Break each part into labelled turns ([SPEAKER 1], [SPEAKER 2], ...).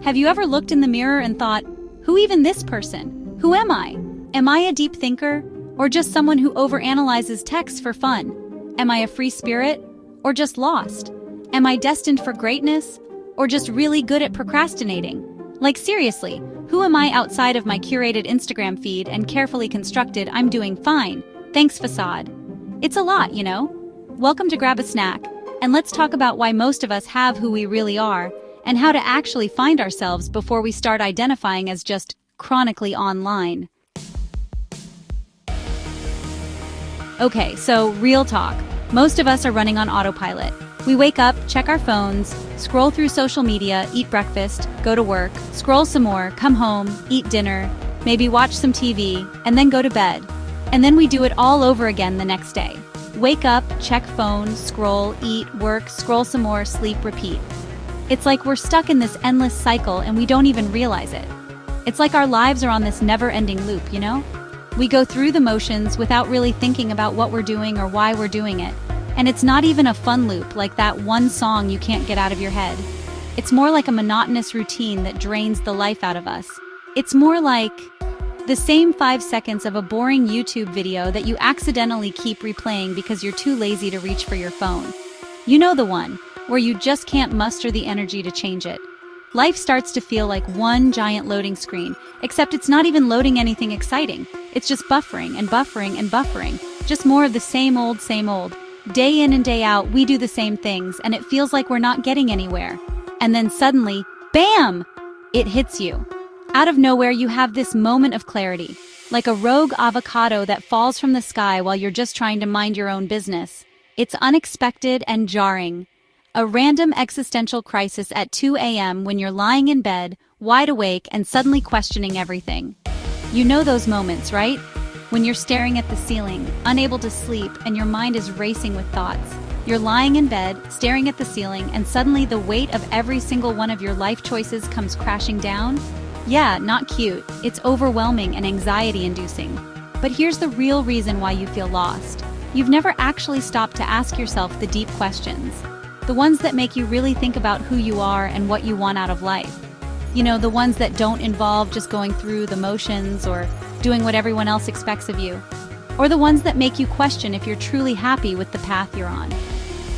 [SPEAKER 1] Have you ever looked in the mirror and thought, who even this person? Who am I? Am I a deep thinker? Or just someone who overanalyzes texts for fun? Am I a free spirit? Or just lost? Am I destined for greatness? Or just really good at procrastinating? Like seriously, who am I outside of my curated Instagram feed and carefully constructed "I'm doing fine, thanks" facade? It's a lot, you know? Welcome to Grab a Snack, and let's talk about why most of us have who we really are, and how to actually find ourselves before we start identifying as just chronically online. Okay, so real talk. Most of us are running on autopilot. We wake up, check our phones, scroll through social media, eat breakfast, go to work, scroll some more, come home, eat dinner, maybe watch some TV, and then go to bed. And then we do it all over again the next day. Wake up, check phone, scroll, eat, work, scroll some more, sleep, repeat. It's like we're stuck in this endless cycle and we don't even realize it. It's like our lives are on this never-ending loop, you know? We go through the motions without really thinking about what we're doing or why we're doing it. And it's not even a fun loop like that one song you can't get out of your head. It's more like a monotonous routine that drains the life out of us. It's more like the same 5 seconds of a boring YouTube video that you accidentally keep replaying because you're too lazy to reach for your phone. You know the one, where you just can't muster the energy to change it. Life starts to feel like one giant loading screen, except it's not even loading anything exciting. It's just buffering and buffering and buffering. Just more of the same old, same old. Day in and day out, we do the same things, and it feels like we're not getting anywhere. And then suddenly, BAM! It hits you. Out of nowhere, you have this moment of clarity, like a rogue avocado that falls from the sky while you're just trying to mind your own business. It's unexpected and jarring. A random existential crisis at 2 a.m. when you're lying in bed, wide awake, and suddenly questioning everything. You know those moments, right? When you're staring at the ceiling, unable to sleep, and your mind is racing with thoughts. You're lying in bed, staring at the ceiling, and suddenly the weight of every single one of your life choices comes crashing down? Yeah, not cute. It's overwhelming and anxiety-inducing. But here's the real reason why you feel lost. You've never actually stopped to ask yourself the deep questions. The ones that make you really think about who you are and what you want out of life. You know, the ones that don't involve just going through the motions or doing what everyone else expects of you. Or the ones that make you question if you're truly happy with the path you're on.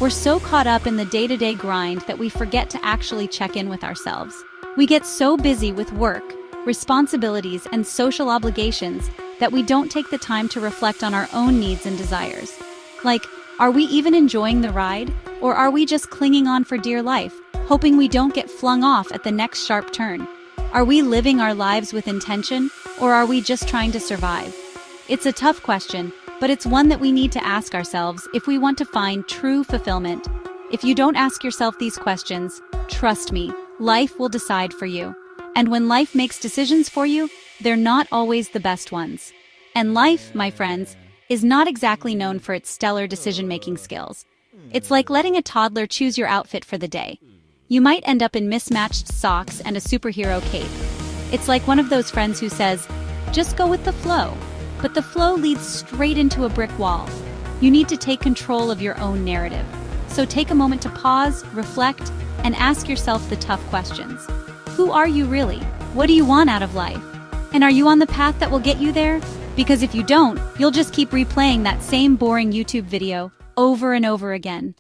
[SPEAKER 1] We're so caught up in the day-to-day grind that we forget to actually check in with ourselves. We get so busy with work, responsibilities, and social obligations that we don't take the time to reflect on our own needs and desires. Like, are we even enjoying the ride? Or are we just clinging on for dear life, hoping we don't get flung off at the next sharp turn? Are we living our lives with intention, or are we just trying to survive? It's a tough question, but it's one that we need to ask ourselves if we want to find true fulfillment. If you don't ask yourself these questions, trust me, life will decide for you. And when life makes decisions for you, they're not always the best ones. And life, my friends, is not exactly known for its stellar decision-making skills. It's like letting a toddler choose your outfit for the day. You might end up in mismatched socks and a superhero cape. It's like one of those friends who says, just go with the flow. But the flow leads straight into a brick wall. You need to take control of your own narrative. So take a moment to pause, reflect, and ask yourself the tough questions. Who are you really? What do you want out of life? And are you on the path that will get you there? Because if you don't, you'll just keep replaying that same boring YouTube video over and over again.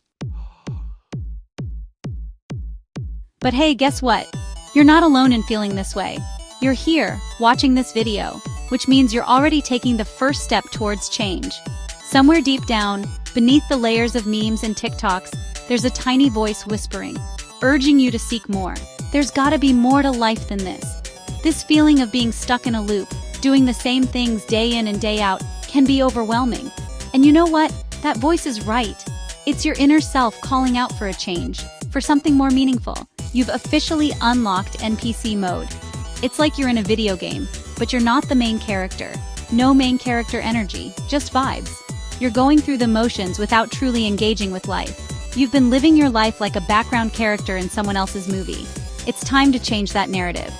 [SPEAKER 1] But hey, guess what? You're not alone in feeling this way. You're here, watching this video, which means you're already taking the first step towards change. Somewhere deep down, beneath the layers of memes and TikToks, there's a tiny voice whispering, urging you to seek more. There's gotta be more to life than this. This feeling of being stuck in a loop, doing the same things day in and day out, can be overwhelming. And you know what? That voice is right. It's your inner self calling out for a change, for something more meaningful. You've officially unlocked NPC mode. It's like you're in a video game, but you're not the main character. No main character energy, just vibes. You're going through the motions without truly engaging with life. You've been living your life like a background character in someone else's movie. It's time to change that narrative.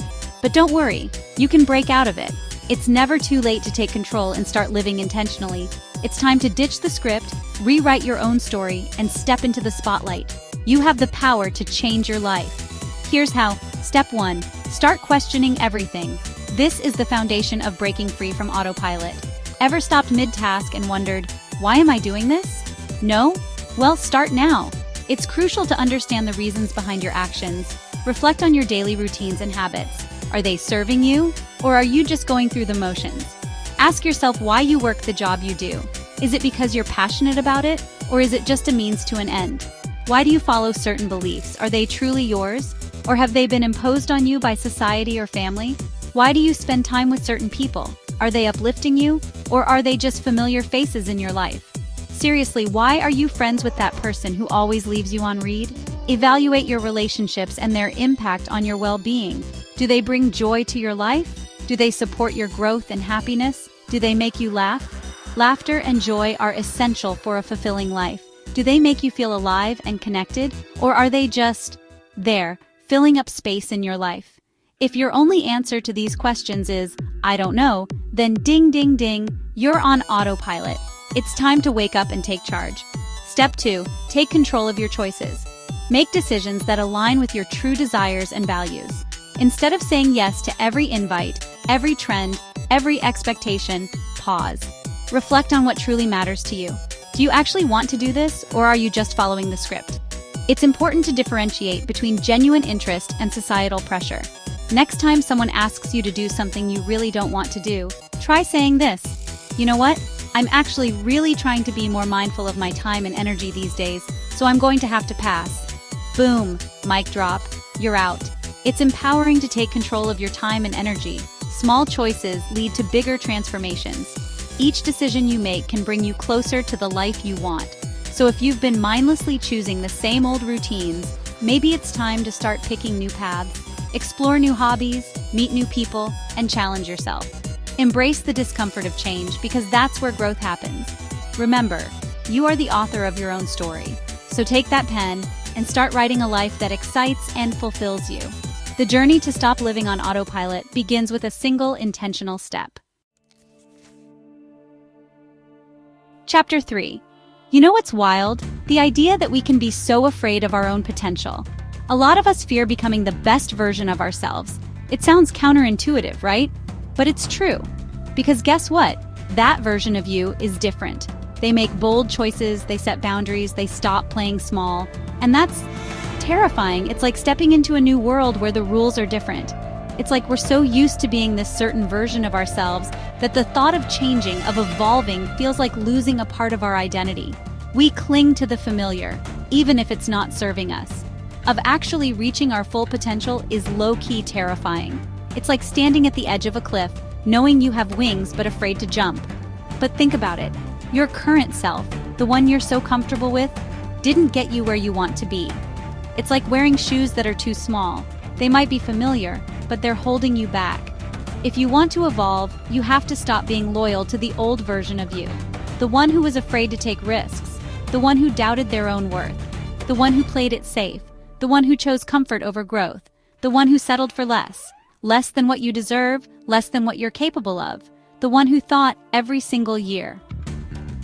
[SPEAKER 1] But don't worry, you can break out of it. It's never too late to take control and start living intentionally. It's time to ditch the script, rewrite your own story, and step into the spotlight. You have the power to change your life. Here's how. Step 1. Start questioning everything. This is the foundation of breaking free from autopilot. Ever stopped mid-task and wondered, why am I doing this? No? Well, start now. It's crucial to understand the reasons behind your actions. Reflect on your daily routines and habits. Are they serving you, or are you just going through the motions? Ask yourself why you work the job you do. Is it because you're passionate about it, or is it just a means to an end? Why do you follow certain beliefs? Are they truly yours, or have they been imposed on you by society or family? Why do you spend time with certain people? Are they uplifting you, or are they just familiar faces in your life? Seriously, why are you friends with that person who always leaves you on read? Evaluate your relationships and their impact on your well-being. Do they bring joy to your life? Do they support your growth and happiness? Do they make you laugh? Laughter and joy are essential for a fulfilling life. Do they make you feel alive and connected, or are they just there, filling up space in your life? If your only answer to these questions is, I don't know, then ding ding ding, you're on autopilot. It's time to wake up and take charge. Step 2. Take control of your choices. Make decisions that align with your true desires and values. Instead of saying yes to every invite, every trend, every expectation, pause. Reflect on what truly matters to you. Do you actually want to do this, or are you just following the script? It's important to differentiate between genuine interest and societal pressure. Next time someone asks you to do something you really don't want to do, try saying this: you know what? I'm actually really trying to be more mindful of my time and energy these days, so I'm going to have to pass. Boom, mic drop, you're out. It's empowering to take control of your time and energy. Small choices lead to bigger transformations. Each decision you make can bring you closer to the life you want. So if you've been mindlessly choosing the same old routines, maybe it's time to start picking new paths, explore new hobbies, meet new people, and challenge yourself. Embrace the discomfort of change, because that's where growth happens. Remember, you are the author of your own story. So take that pen and start writing a life that excites and fulfills you. The journey to stop living on autopilot begins with a single intentional step. Chapter 3. You know what's wild? The idea that we can be so afraid of our own potential. A lot of us fear becoming the best version of ourselves. It sounds counterintuitive, right? But it's true. Because guess what? That version of you is different. They make bold choices, they set boundaries, they stop playing small. And that's terrifying. It's like stepping into a new world where the rules are different. It's like we're so used to being this certain version of ourselves that the thought of changing, of evolving, feels like losing a part of our identity. We cling to the familiar, even if it's not serving us. Of actually reaching our full potential is low-key terrifying. It's like standing at the edge of a cliff, knowing you have wings but afraid to jump. But think about it. Your current self, the one you're so comfortable with, didn't get you where you want to be. It's like wearing shoes that are too small. They might be familiar, but they're holding you back. If you want to evolve, you have to stop being loyal to the old version of you. The one who was afraid to take risks. The one who doubted their own worth. The one who played it safe. The one who chose comfort over growth. The one who settled for less. Less than what you deserve, less than what you're capable of. The one who thought every single year.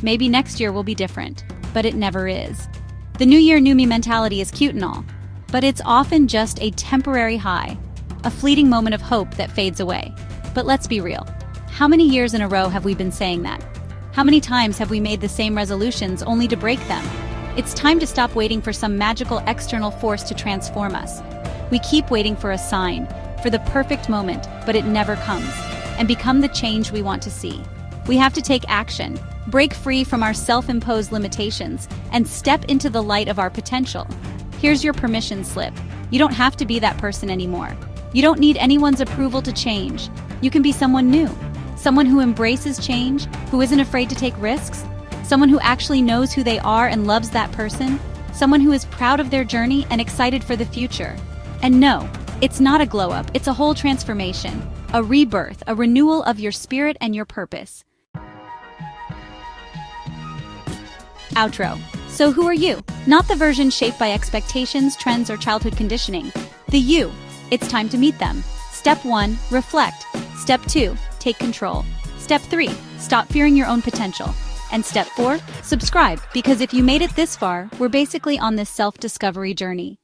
[SPEAKER 1] Maybe next year will be different, but it never is. The new year, new me mentality is cute and all, but it's often just a temporary high, a fleeting moment of hope that fades away. But let's be real. How many years in a row have we been saying that? How many times have we made the same resolutions only to break them? It's time to stop waiting for some magical external force to transform us. We keep waiting for a sign, for the perfect moment, but it never comes, and become the change we want to see. We have to take action, break free from our self-imposed limitations, and step into the light of our potential. Here's your permission slip. You don't have to be that person anymore. You don't need anyone's approval to change. You can be someone new, someone who embraces change, who isn't afraid to take risks, someone who actually knows who they are and loves that person, someone who is proud of their journey and excited for the future. And no, it's not a glow-up, it's a whole transformation, a rebirth, a renewal of your spirit and your purpose. Outro. So who are you? Not the version shaped by expectations, trends, or childhood conditioning. The you. It's time to meet them. Step 1, reflect. Step 2, take control. Step 3, stop fearing your own potential. And step 4, subscribe, because if you made it this far, we're basically on this self-discovery journey.